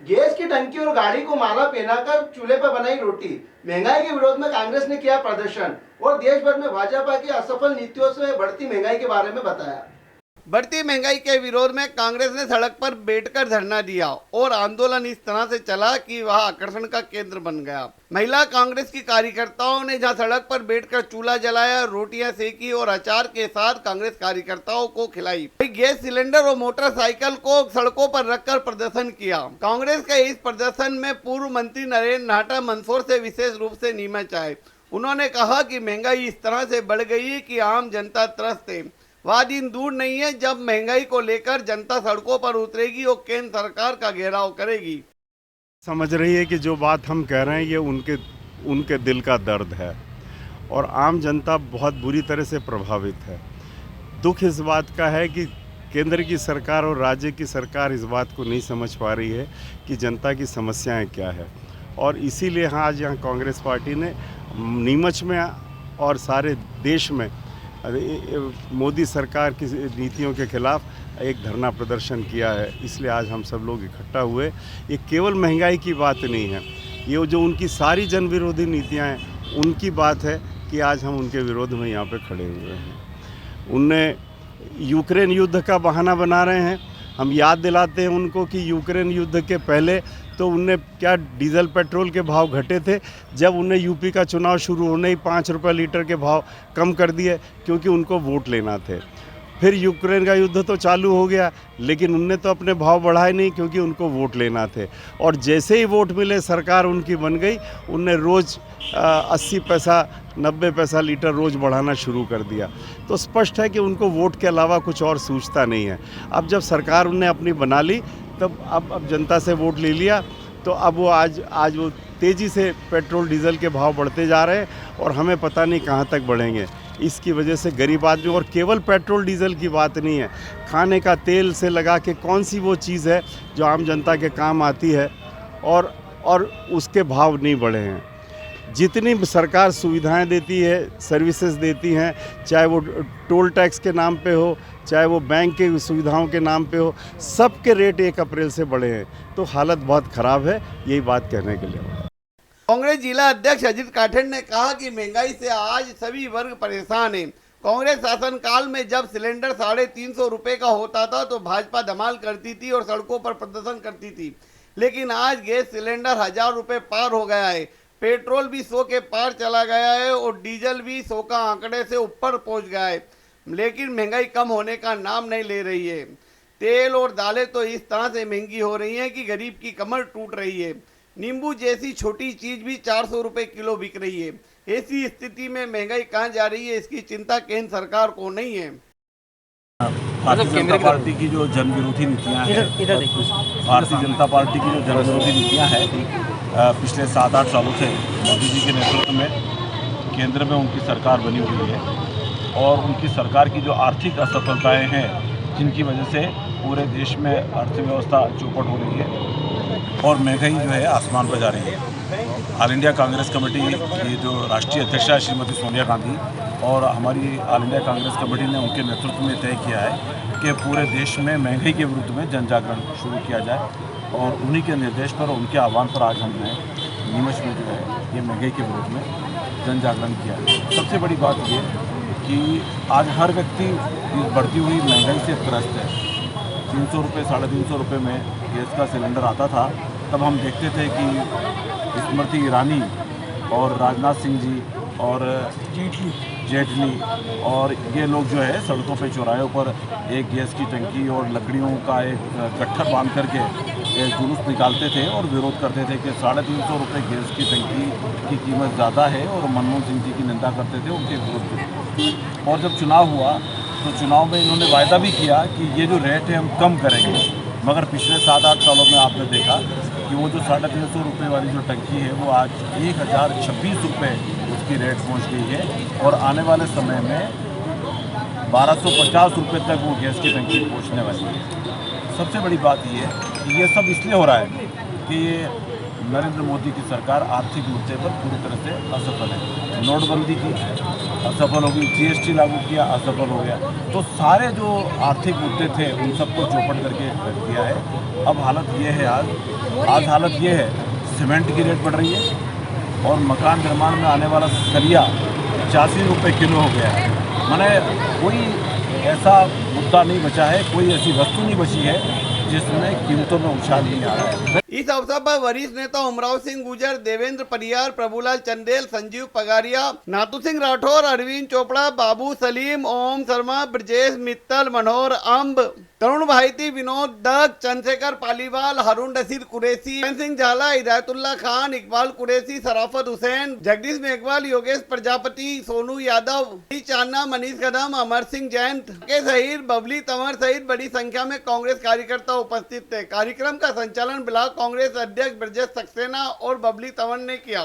Gas की टंकी और गाड़ी को माला पहनाकर चूल्हे पर बनाई रोटी। महंगाई के विरोध में कांग्रेस ने किया प्रदर्शन और देश भर में भाजपा की असफल नीतियों से बढ़ती महंगाई के बारे में बताया। बढ़ती महंगाई के विरोध में कांग्रेस ने सड़क पर बैठकर धरना दिया और आंदोलन इस तरह से चला कि वह आकर्षण का केंद्र बन गया। महिला कांग्रेस की कार्यकर्ताओं ने जहां सड़क पर बैठकर चूल्हा जलाया, रोटियां सेकी और अचार के साथ कांग्रेस कार्यकर्ताओं को खिलाई। गैस सिलेंडर और मोटरसाइकिल को सड़कों पर रखकर प्रदर्शन किया। कांग्रेस के इस प्रदर्शन में पूर्व मंत्री नरेंद्र नाहटा मंदसौर से विशेष रूप से नीमच आए। उन्होंने कहा कि महंगाई इस तरह से बढ़ गई है कि आम जनता त्रस्त है। वह दिन दूर नहीं है जब महंगाई को लेकर जनता सड़कों पर उतरेगी और केंद्र सरकार का घेराव करेगी। समझ रही है कि जो बात हम कह रहे हैं ये उनके दिल का दर्द है और आम जनता बहुत बुरी तरह से प्रभावित है। दुख इस बात का है कि केंद्र की सरकार और राज्य की सरकार इस बात को नहीं समझ पा रही है कि जनता की समस्याएं क्या है, और इसीलिए आज यहाँ कांग्रेस पार्टी ने नीमच में और सारे देश में मोदी सरकार की नीतियों के खिलाफ एक धरना प्रदर्शन किया है। इसलिए आज हम सब लोग इकट्ठा हुए। ये केवल महंगाई की बात नहीं है, ये जो उनकी सारी जन विरोधी नीतियां हैं उनकी बात है कि आज हम उनके विरोध में यहाँ पे खड़े हुए हैं। उनने यूक्रेन युद्ध का बहाना बना रहे हैं। हम याद दिलाते हैं उनको कि यूक्रेन युद्ध के पहले तो उनने क्या डीजल पेट्रोल के भाव घटे थे, जब उन्हें यूपी का चुनाव शुरू होने ही 5 रुपये लीटर के भाव कम कर दिए क्योंकि उनको वोट लेना थे। फिर यूक्रेन का युद्ध तो चालू हो गया, लेकिन उनने तो अपने भाव बढ़ाए नहीं क्योंकि उनको वोट लेना थे। और जैसे ही वोट मिले सरकार उनकी बन गई, उनने रोज़ 80 पैसा 90 पैसा लीटर रोज़ बढ़ाना शुरू कर दिया। तो स्पष्ट है कि उनको वोट के अलावा कुछ और सूझता नहीं है। अब जब सरकार उनने अपनी बना ली, तब अब जनता से वोट ले लिया, तो अब वो आज वो तेज़ी से पेट्रोल डीजल के भाव बढ़ते जा रहे हैं और हमें पता नहीं कहाँ तक बढ़ेंगे। इसकी वजह से गरीब आदमी, और केवल पेट्रोल डीजल की बात नहीं है, खाने का तेल से लगा के कौन सी वो चीज़ है जो आम जनता के काम आती है और उसके भाव नहीं बढ़े हैं। जितनी सरकार सुविधाएं देती है, सर्विसेज देती हैं, चाहे वो टोल टैक्स के नाम पे हो, चाहे वो बैंक के सुविधाओं के नाम पे हो, सब के रेट 1 अप्रैल से बढ़े हैं। तो हालत बहुत ख़राब है, यही बात कहने के लिए। कांग्रेस जिला अध्यक्ष अजित काठेड़ ने कहा कि महंगाई से आज सभी वर्ग परेशान हैं। कांग्रेस शासनकाल में जब सिलेंडर 350 रुपए का होता था तो भाजपा धमाल करती थी और सड़कों पर प्रदर्शन करती थी, लेकिन आज गैस सिलेंडर 1000 रुपए पार हो गया है, पेट्रोल भी 100 के पार चला गया है और डीजल भी 100 का आंकड़े से ऊपर पहुंच गया है, लेकिन महंगाई कम होने का नाम नहीं ले रही है। तेल और दालें तो इस तरह से महंगी हो रही हैं कि गरीब की कमर टूट रही है। नींबू जैसी छोटी चीज भी 400 रुपए किलो बिक रही है। ऐसी स्थिति में महंगाई कहाँ जा रही है, इसकी चिंता केंद्र सरकार को नहीं है। भारतीय जनता पार्टी की जो जन विरोधी नीतियाँ हैं, भारतीय जनता पार्टी की जो जन विरोधी नीतियाँ हैं, पिछले 7-8 सालों से मोदी जी के नेतृत्व में केंद्र में उनकी सरकार बनी हुई है और उनकी सरकार की जो आर्थिक असफलताएं हैं, जिनकी वजह से पूरे देश में अर्थव्यवस्था चौपट हो रही है और महंगाई जो है आसमान पर जा रही है। ऑल इंडिया कांग्रेस कमेटी की जो राष्ट्रीय अध्यक्षा श्रीमती सोनिया गांधी और हमारी ऑल इंडिया कांग्रेस कमेटी ने उनके नेतृत्व में तय किया है कि पूरे देश में महंगाई के विरुद्ध में जन जागरण शुरू किया जाए, और उन्हीं के निर्देश पर, उनके आह्वान पर आज हमने नीमच में जो है ये महंगाई के विरुद्ध में जन जागरण किया है। सबसे बड़ी बात ये कि आज हर व्यक्ति इस बढ़ती हुई महंगाई से त्रस्त है। 300 रुपये 350 रुपये में गैस का सिलेंडर आता था, तब हम देखते थे कि स्मृति ईरानी और राजनाथ सिंह जी और जेटली और ये लोग जो है सड़कों पे चौराहों पर एक गैस की टंकी और लकड़ियों का एक गट्ठर बांध करके एक जुलूस निकालते थे और विरोध करते थे कि 350 रुपये गैस की टंकी की कीमत ज़्यादा है, और मनमोहन सिंह जी की निंदा करते थे, उनके विरोध में। और जब चुनाव हुआ तो चुनाव में इन्होंने वायदा भी किया कि ये जो रेट है हम कम करेंगे, मगर पिछले 7-8 सालों में आपने देखा कि वो जो 350 रुपये वाली जो टंकी है वो आज 1026 रुपये उसकी रेट पहुंच गई है, और आने वाले समय में 1250 रुपये तक वो गैस की टंकी पहुंचने वाली है। सबसे बड़ी बात ये है कि ये सब इसलिए हो रहा है कि नरेंद्र मोदी की सरकार आर्थिक मुद्दे पर पूरी तरह से असफल है। नोटबंदी की असफल हो गई, जीएसटी लागू किया, असफल हो गया। तो सारे जो आर्थिक मुद्दे थे उन सबको चौपट करके रख दिया है। अब हालत ये है, आज हालत ये है, सीमेंट की रेट बढ़ रही है और मकान निर्माण में आने वाला सरिया 85 रुपये किलो हो गया है। माने कोई ऐसा मुद्दा नहीं बचा है, कोई ऐसी वस्तु नहीं बची है जिसमें कीमतों में उछाल नहीं आ रहा है। इस अवसर पर वरिष्ठ नेता उमराव सिंह गुर्जर, देवेंद्र परियार, प्रभुलाल चंदेल, संजीव पगारिया, नाथू सिंह राठौर, अरविंद चोपड़ा, बाबू सलीम, ओम शर्मा, ब्रजेश मित्तल, मनोहर अंब, तरुण भाईती, विनोद दत्त, चंद्रशेखर पालीवाल, हारून रशीद कुरैशी, सिंह झाला, हिदायतुल्ला खान, इकबाल कुरैशी, सराफत हुसैन, जगदीश मेघवाल, योगेश प्रजापति, सोनू यादव, चान्ना, मनीष कदम, अमर सिंह जैन के सहित बबली तंवर सहित बड़ी संख्या में कांग्रेस कार्यकर्ता उपस्थित थे। कार्यक्रम का संचालन ब्लॉक कांग्रेस अध्यक्ष ब्रजेश सक्सेना और बबली तंवर ने किया।